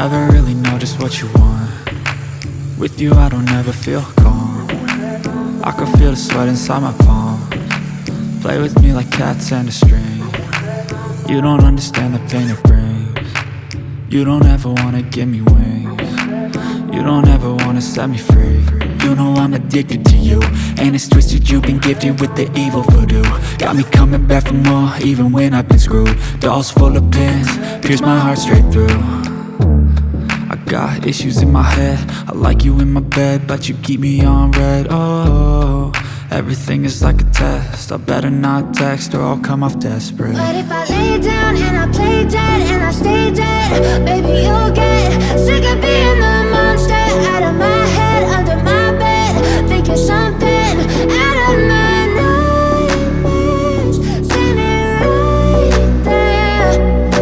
Never really know just what you want. With you I don't ever feel calm. I can feel the sweat inside my palm. Play with me like cats and a string. You don't understand the pain it brings. You don't ever wanna give me wings. You don't ever wanna set me free. You know I'm addicted to you, and it's twisted, you've been gifted with the evil voodoo. Got me coming back for more, even when I've been screwed. Dolls full of pins, pierce my heart straight through. I got issues in my head, I like you in my bed, but you keep me on red. Oh, everything is like a test, I better not text or I'll come off desperate. But if I lay down and I play dead and I stay dead, baby you'll get sick of being the monster out of my head, under my bed, thinking something out of my nightmares, standing right there.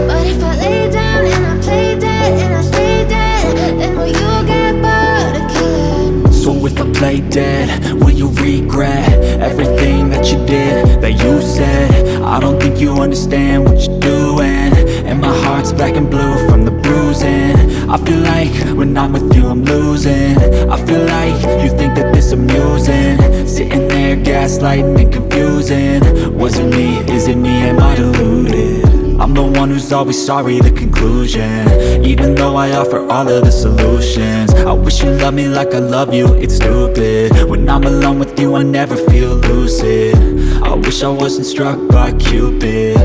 But if I lay down and I play dead and I stay dead, then will you get bored of killing me? So if I play dead, will you regret everything that you did, that you said? I don't think you understand what you're doing, and my heart's black and blue from the bruising. I feel like when I'm with you I'm losing. I feel like you think that this amusing, sitting there gaslighting and confusing. Was it me? Is it me? Am I deluded? I'm the one who's always sorry, the conclusion, even though I offer all of the solutions. I wish you loved me like I love you, it's stupid. When I'm alone with you I never feel lucid. I wish I wasn't struck by Cupid.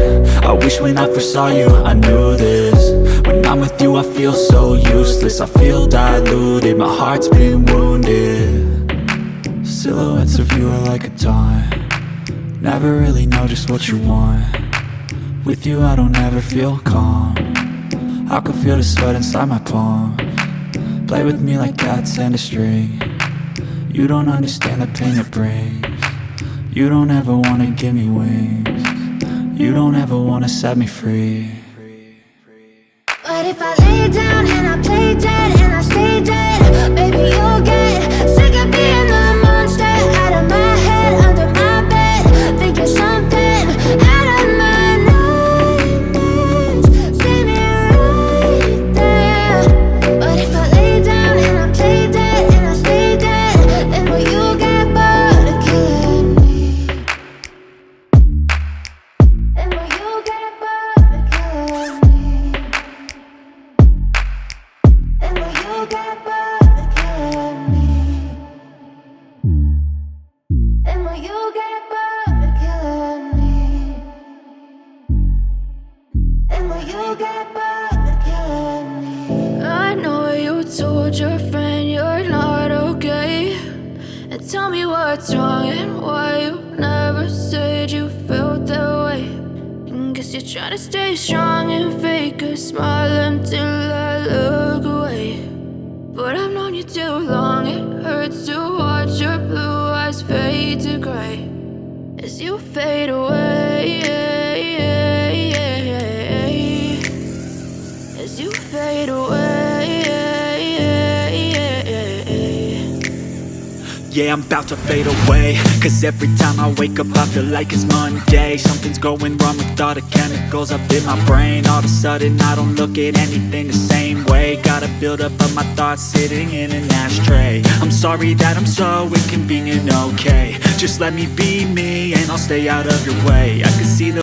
I wish when I first saw you I knew this. When I'm with you I feel so useless, I feel diluted, my heart's been wounded. Silhouettes of you are like a taunt. Never really know just what you want. With you I don't ever feel calm. I can feel the sweat inside my palm. Play with me like cats and a string. You don't understand the pain it brings. You don't ever wanna give me wings. You don't ever wanna set me free. But if I lay down and I play dead and I stay dead, baby you'll get sick of being the monster out of my head, under my bed, thinking something out of my nightmares, standing right there. But if I lay down and I play dead and I stay dead, then will you get bored of killing me? Then will you get bored of killing me? And will you get bored of killing me? And will you get bored of killing me? And will you get bored of killing me? I know you told your friend you're not okay, and tell me what's wrong and why you never said you felt that way. And guess you're trying to stay strong and fake a smile until I look away. But I've known you too long, it hurts to watch your blue eyes fade to gray as you fade away, as you fade away. Yeah, I'm about to fade away, cause every time I wake up I feel like it's Monday. Something's going wrong with all the chemicals up in my brain. All of a sudden I don't look at anything the same way. Got a build up of my thoughts sitting in an ashtray. I'm sorry that I'm so inconvenient, okay. Just let me be me and I'll stay out of your way. I can see the